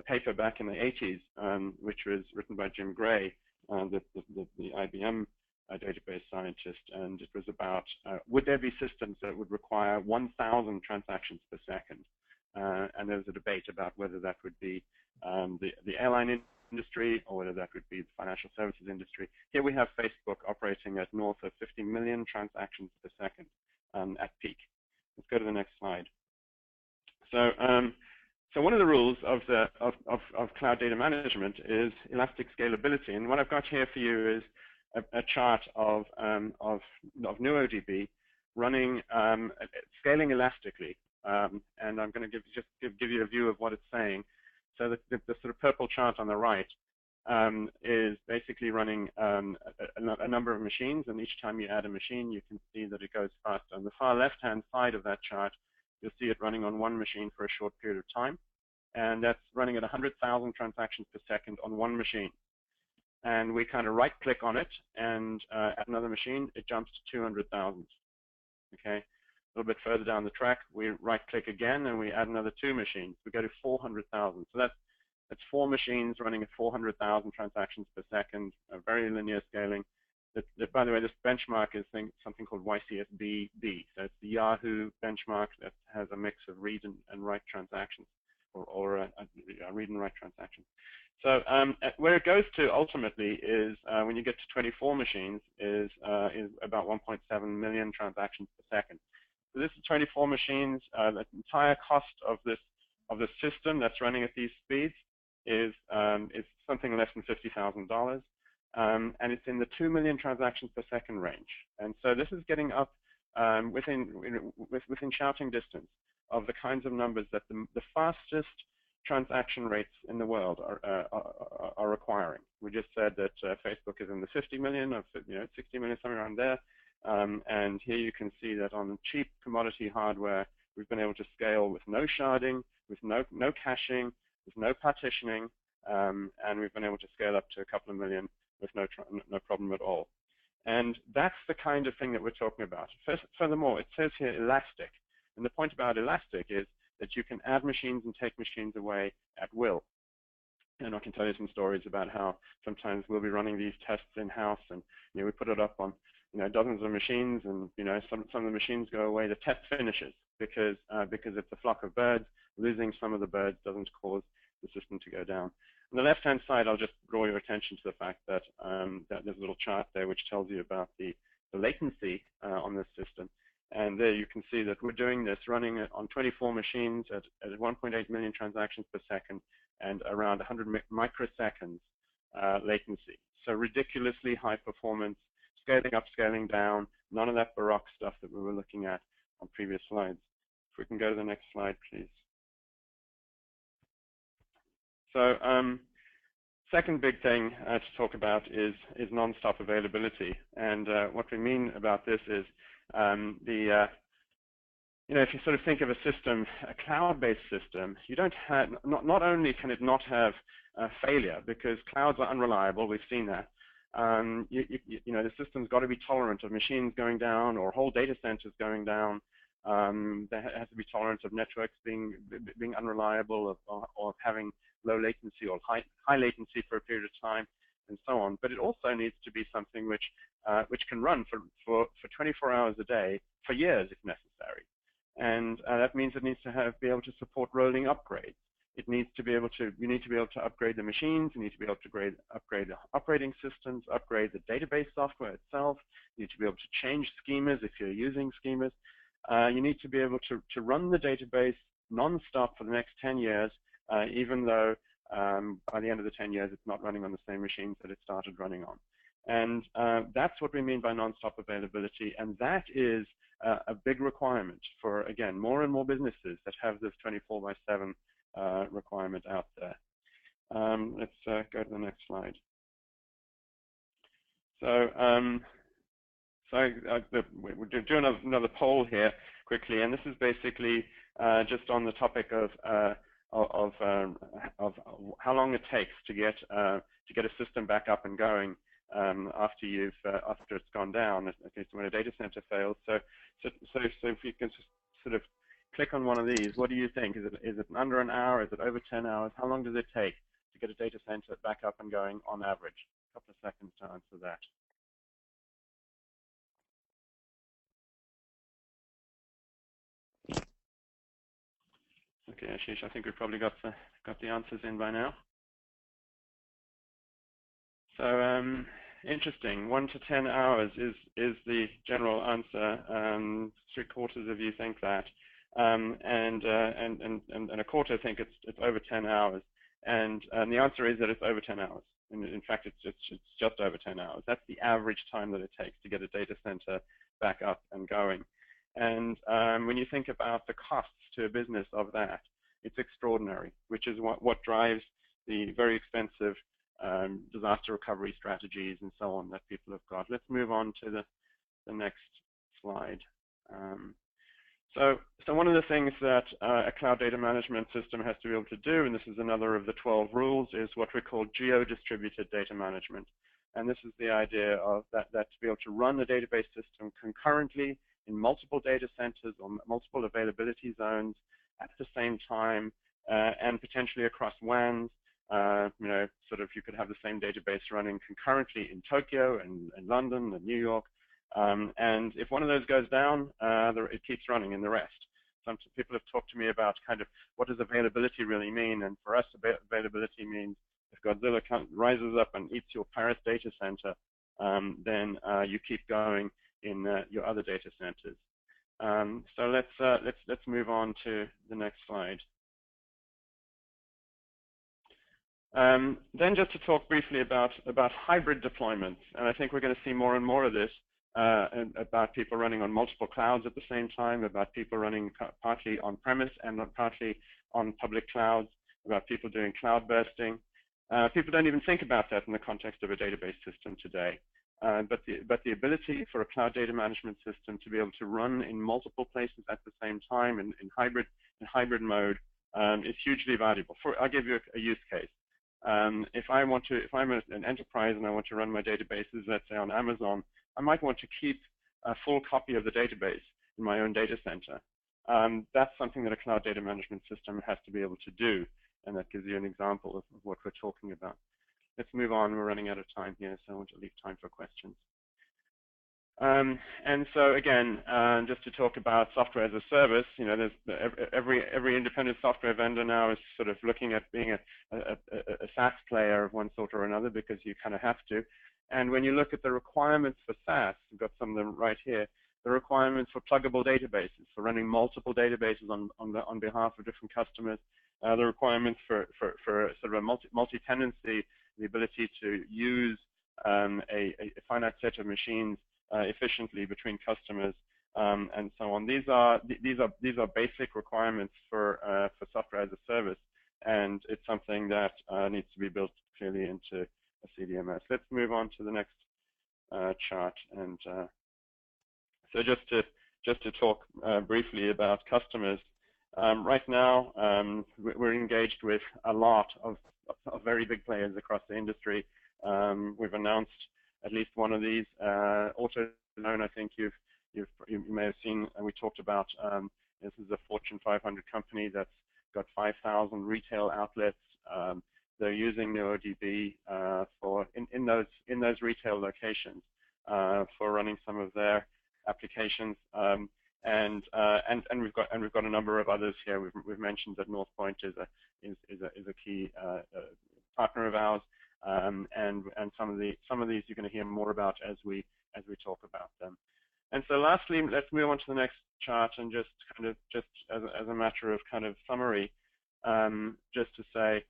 paper back in the 80s, which was written by Jim Gray, the IBM database scientist, and it was about would there be systems that would require 1,000 transactions per second? And there was a debate about whether that would be the airline industry or whether that would be the financial services industry. Here we have Facebook operating at north of 50 million transactions per second at peak. Let's go to the next slide. So one of the rules of cloud data management is elastic scalability. And what I've got here for you is a chart of NuoDB running scaling elastically. And I'm going to give you a view of what it's saying. So the sort of purple chart on the right is basically running a number of machines, and each time you add a machine, you can see that it goes faster. On the far left-hand side of that chart, you'll see it running on one machine for a short period of time, and that's running at 100,000 transactions per second on one machine. And we kind of right-click on it, and add another machine, it jumps to 200,000. Okay. A little bit further down the track, we right-click again, and we add another 2 machines. We go to 400,000. So that's 4 machines running at 400,000 transactions per second, very linear scaling. By the way, this benchmark is something called YCSB-B. So it's the Yahoo benchmark that has a mix of read and write transactions, or read and write transactions. So where it goes to ultimately is when you get to 24 machines is about 1.7 million transactions per second. So this is 24 machines. The entire cost of this of the system that's running at these speeds is something less than $50,000, and it's in the 2 million transactions per second range. And so this is getting up within shouting distance of the kinds of numbers that the fastest transaction rates in the world are requiring. We just said that Facebook is in the 50 million, or 60 million, somewhere around there. And here you can see that on cheap commodity hardware, we've been able to scale with no sharding, with no caching, with no partitioning, and we've been able to scale up to a couple of million with no problem at all. And that's the kind of thing that we're talking about. Furthermore, it says here elastic. And the point about elastic is that you can add machines and take machines away at will. And I can tell you some stories about how sometimes we'll be running these tests in-house, and we put it up on dozens of machines, and some of the machines go away. The test finishes because it's a flock of birds. Losing some of the birds doesn't cause the system to go down. On the left-hand side, I'll just draw your attention to the fact that that there's a little chart there which tells you about the latency on this system. And there you can see that we're doing this running on 24 machines at 1.8 million transactions per second and around 100 microseconds latency. So ridiculously high performance, scaling up, scaling down, none of that Baroque stuff that we were looking at on previous slides. If we can go to the next slide, please. So second big thing to talk about is non-stop availability. And what we mean about this is if you sort of think of a system, a cloud-based system, you don't have, not only can it not have failure, because clouds are unreliable, we've seen that. The system's got to be tolerant of machines going down or whole data centers going down. There has to be tolerance of networks being unreliable, or having low latency or high latency for a period of time, and so on. But it also needs to be something which can run for 24 hours a day for years if necessary. And that means it needs to be able to support rolling upgrades. It needs to be able to, you need to be able to upgrade the machines, you need to be able to upgrade the operating systems, upgrade the database software itself, you need to be able to change schemas if you're using schemas. You need to be able to run the database non-stop for the next 10 years, even though by the end of the 10 years it's not running on the same machines that it started running on. And that's what we mean by non-stop availability, and that is a big requirement for, again, more and more businesses that have this 24/7 requirement out there. Let's go to the next slide. So, we'll do another poll here quickly, and this is basically just on the topic of how long it takes to get a system back up and going after it's gone down, at least when a data center fails. So if you can just sort of click on one of these, what do you think? Is it under an hour? Is it over 10 hours? How long does it take to get a data center back up and going on average? A couple of seconds to answer that. Okay, Ashish, I think we've probably got the answers in by now. So interesting. 1 to 10 hours is the general answer. 3/4 of you think that, and a quarter think it's over 10 hours. And the answer is that it's over 10 hours. In fact, it's just over 10 hours. That's the average time that it takes to get a data center back up and going. And when you think about the costs to a business of that, it's extraordinary, which is what drives the very expensive disaster recovery strategies and so on that people have got. Let's move on to the next slide. So one of the things that a cloud data management system has to be able to do, and this is another of the 12 rules, is what we call geo-distributed data management. And this is the idea of that to be able to run the database system concurrently in multiple data centers or multiple availability zones at the same time, and potentially across WANs. Sort of you could have the same database running concurrently in Tokyo and London and New York. And if one of those goes down, it keeps running in the rest. Some people have talked to me about kind of what does availability really mean, and for us, availability means if Godzilla rises up and eats your Paris data center, then you keep going in your other data centers. So let's move on to the next slide. Then just to talk briefly about hybrid deployments, and I think we're going to see more and more of this, and about people running on multiple clouds at the same time, about people running partly on-premise and not partly on public clouds, about people doing cloud bursting. People don't even think about that in the context of a database system today. But the ability for a cloud data management system to be able to run in multiple places at the same time in hybrid mode is hugely valuable. I'll give you a use case. If I'm an enterprise and I want to run my databases, let's say on Amazon, I might want to keep a full copy of the database in my own data center. That's something that a cloud data management system has to be able to do, and that gives you an example of what we're talking about. Let's move on. We're running out of time here, so I want to leave time for questions. And so again, just to talk about software as a service, you know, there's every independent software vendor now is sort of looking at being a SaaS player of one sort or another, because you kind of have to. And when you look at the requirements for SaaS, we've got some of them right here. The requirements for pluggable databases, for running multiple databases on behalf of different customers. The requirements for sort of a multi-tenancy, the ability to use a finite set of machines efficiently between customers, and so on. These are basic requirements for software as a service, and it's something that needs to be built clearly into a CDMS. Let's move on to the next chart, and so just to talk briefly about customers. Right now, we're engaged with a lot of very big players across the industry. We've announced at least one of these. AutoZone, I think you may have seen, and we talked about. This is a Fortune 500 company that's got 5,000 retail outlets. They're using NuoDB in those retail locations for running some of their applications. And we've got a number of others here. We've mentioned that NorthPoint is a key partner of ours, and some of these you're going to hear more about as we talk about them. And so lastly, let's move on to the next chart, and just as a matter of kind of summary, just to say,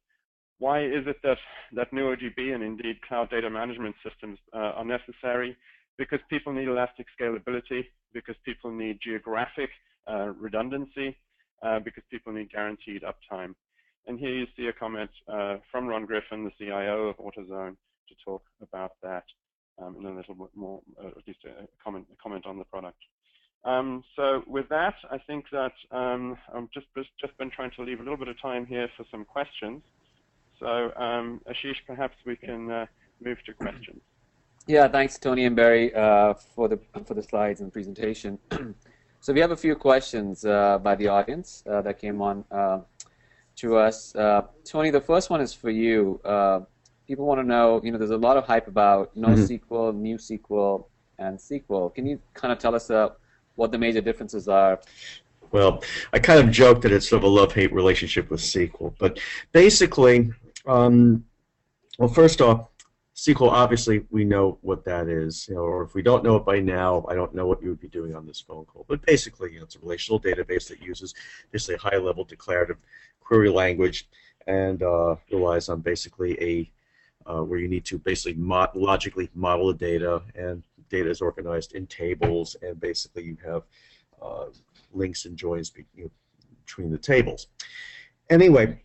why is it that NuoDB and indeed cloud data management systems are necessary? Because people need elastic scalability, because people need geographic redundancy, because people need guaranteed uptime. And here you see a comment from Ron Griffin, the CIO of AutoZone, to talk about that in a little bit more, at least a comment on the product. So with that, I think that I've just been trying to leave a little bit of time here for some questions. So Ashish, perhaps we can move to questions. Yeah, thanks, Tony and Barry, for the slides and presentation. So we have a few questions by the audience that came on to us. Tony, the first one is for you. People want to know, there's a lot of hype about NoSQL, New SQL, and SQL. Can you kind of tell us what the major differences are? Well, I kind of joked that it's sort of a love-hate relationship with SQL, but basically, well, first off, SQL, obviously, we know what that is, or if we don't know it by now, I don't know what you would be doing on this phone call. But basically, it's a relational database that uses just a high-level declarative query language and relies on basically where you need to basically logically model the data, and data is organized in tables, and basically you have links and joins between the tables. Anyway.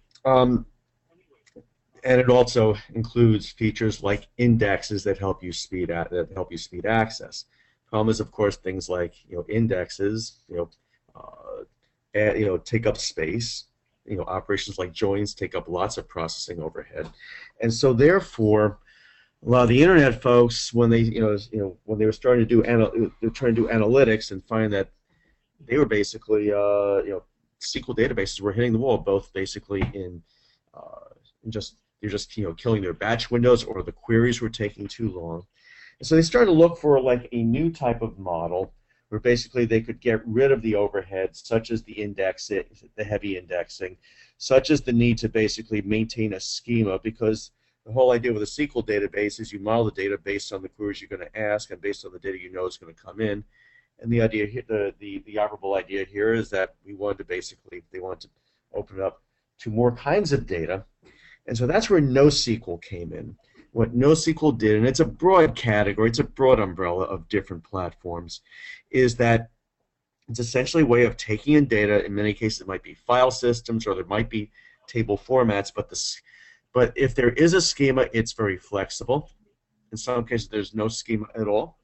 And it also includes features like indexes that help you speed access. Problem is, of course, things like indexes take up space. Operations like joins take up lots of processing overhead, and so therefore, a lot of the internet folks, when they when they were starting to do analytics and find that they were basically SQL databases were hitting the wall, both basically in they're just killing their batch windows, or the queries were taking too long. And so they started to look for like a new type of model where basically they could get rid of the overhead, such as the heavy indexing, such as the need to basically maintain a schema, because the whole idea with a SQL database is you model the data based on the queries you're going to ask and based on the data is going to come in. And the idea here, the operable idea here is that they wanted to open it up to more kinds of data. And so that's where NoSQL came in. What NoSQL did, and it's a broad category, it's a broad umbrella of different platforms, is that it's essentially a way of taking in data. In many cases, it might be file systems or there might be table formats, but if there is a schema, it's very flexible. In some cases, there's no schema at all.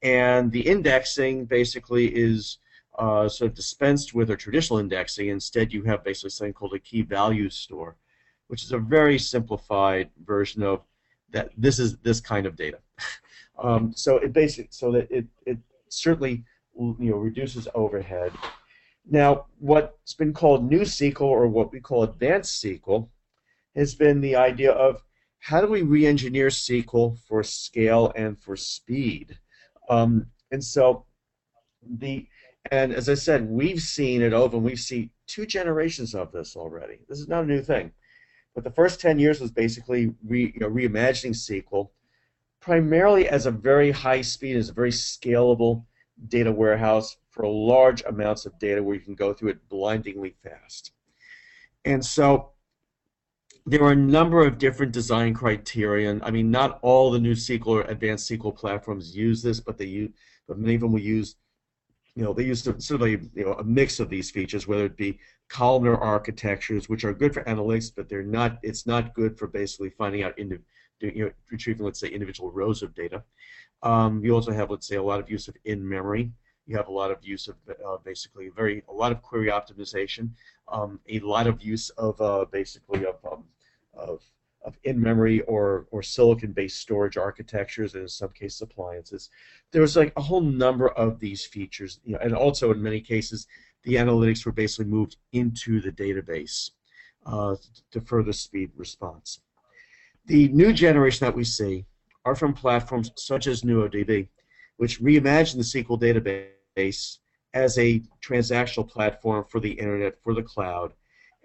And the indexing basically is sort of dispensed with a traditional indexing. Instead, you have basically something called a key value store, which is a very simplified version of that. This is this kind of data. So it certainly reduces overhead. Now, what's been called new SQL, or what we call advanced SQL, has been the idea of how do we re-engineer SQL for scale and for speed. And as I said, we've seen at Ovum, we've seen 2 generations of this already. This is not a new thing. But the first 10 years was basically reimagining SQL, primarily as a very high speed, as a very scalable data warehouse for large amounts of data where you can go through it blindingly fast. And so there are a number of different design criteria. I mean, not all the new SQL or advanced SQL platforms use this, but many of them will use, they use sort of a mix of these features, whether it be columnar architectures, which are good for analytics, but they're not. It's not good for basically finding out retrieving, let's say, individual rows of data. You also have, let's say, a lot of use of in-memory. You have a lot of use of basically a lot of query optimization, a lot of use of basically of in-memory or silicon-based storage architectures, and in some cases appliances. There's like a whole number of these features, and also in many cases the analytics were basically moved into the database to further speed response. The new generation that we see are from platforms such as NuoDB, which reimagine the SQL database as a transactional platform for the internet, for the cloud.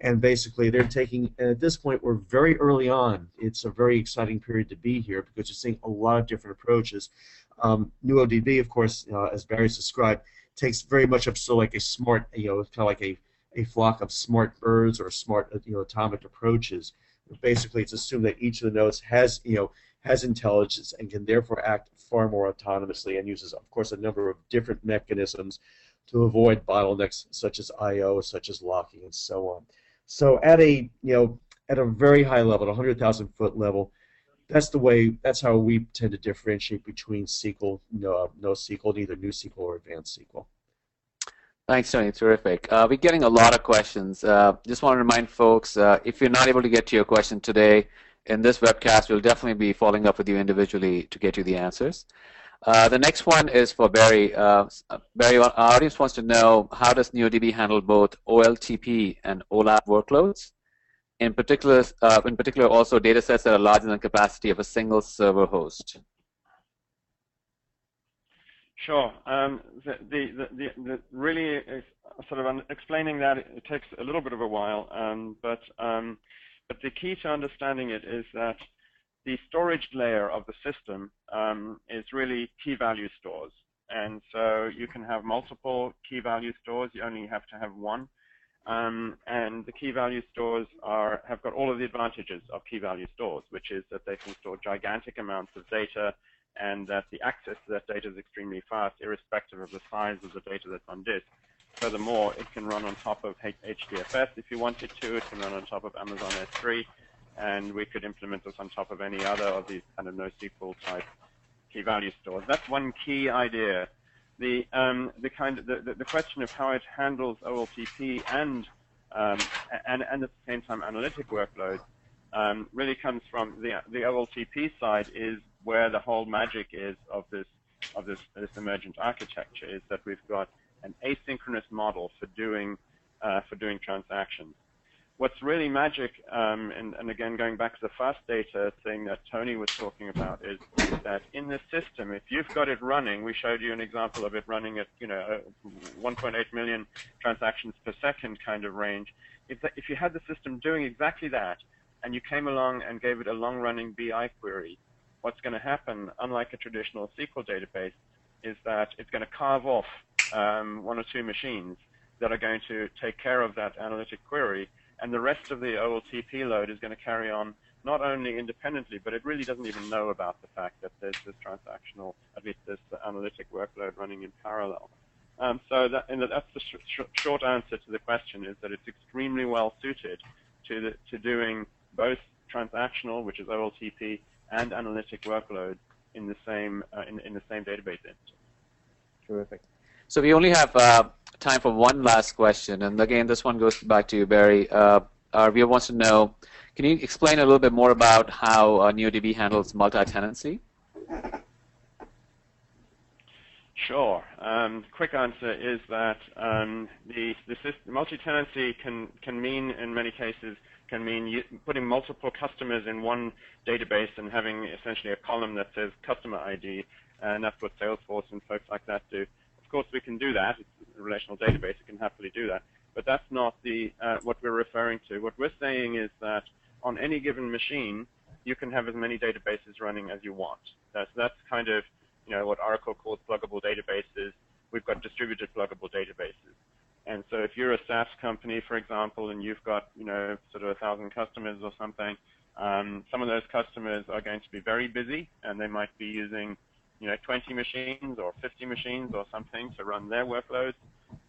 And basically they're taking, and at this point we're very early on, it's a very exciting period to be here because you're seeing a lot of different approaches. NuoDB, of course, as Barry's described, takes very much of like a smart, kind of like a flock of smart birds or smart, atomic approaches. Basically, it's assumed that each of the nodes has intelligence and can therefore act far more autonomously, and uses, of course, a number of different mechanisms to avoid bottlenecks such as I/O, such as locking, and so on. So at a very high level, at 100,000-foot level, that's how we tend to differentiate between SQL, NoSQL, either new SQL or advanced SQL. Thanks, Tony. Terrific. We're getting a lot of questions. Just want to remind folks, if you're not able to get to your question today in this webcast, we'll definitely be following up with you individually to get you the answers. The next one is for Barry. Barry, our audience wants to know, how does NuoDB handle both OLTP and OLAP workloads? In particular, also data sets that are larger than the capacity of a single server host. Sure. Really sort of explaining that, it takes a little bit of a while, but the key to understanding it is that the storage layer of the system is really key value stores. And so you can have multiple key value stores. You only have to have one. And the key value stores have got all of the advantages of key value stores, which is that they can store gigantic amounts of data, and that the access to that data is extremely fast, irrespective of the size of the data that's on disk. Furthermore, it can run on top of HDFS if you wanted to. It can run on top of Amazon S3, and we could implement this on top of any other of these kind of NoSQL type key value stores. That's one key idea. The question of how it handles OLTP and at the same time analytic workloads really comes from the OLTP side, is where the whole magic is of this emergent architecture, is that we've got an asynchronous model for doing transactions. What's really magic, and again going back to the fast data thing that Tony was talking about, is that in the system, if you've got it running, we showed you an example of it running at 1.8 million transactions per second kind of range. If you had the system doing exactly that, and you came along and gave it a long-running BI query, what's going to happen, unlike a traditional SQL database, is that it's going to carve off 1 or 2 machines that are going to take care of that analytic query, and the rest of the OLTP load is going to carry on not only independently, but it really doesn't even know about the fact that there's this transactional, at least this analytic workload running in parallel. So that's the short answer to the question, is that it's extremely well suited to doing both transactional, which is OLTP, and analytic workload in the same database instance. Terrific. So we only have time for one last question, and again, this one goes back to you, Barry. Our viewer wants to know, can you explain a little bit more about how NuoDB handles multi-tenancy? Sure. Quick answer is that the multi-tenancy can mean, in many cases, putting multiple customers in one database and having essentially a column that says customer ID, and that's what Salesforce and folks like that do. Of course, we can do that. It's a relational database. It can happily do that. But that's not what we're referring to. What we're saying is that on any given machine, you can have as many databases running as you want. That's kind of what Oracle calls pluggable databases. We've got distributed pluggable databases. And so if you're a SaaS company, for example, and you've got sort of 1,000 customers or something, some of those customers are going to be very busy, and they might be using 20 machines or 50 machines or something to run their workloads.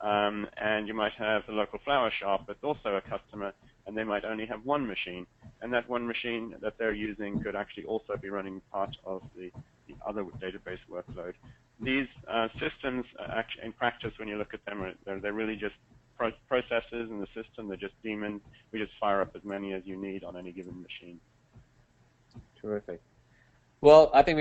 And you might have the local flower shop that's also a customer, and they might only have one machine. And that one machine that they're using could actually also be running part of the other database workload. These systems, actually, in practice, when you look at them, they're really just processes in the system. They're just daemons. We just fire up as many as you need on any given machine. Terrific. Well, I think we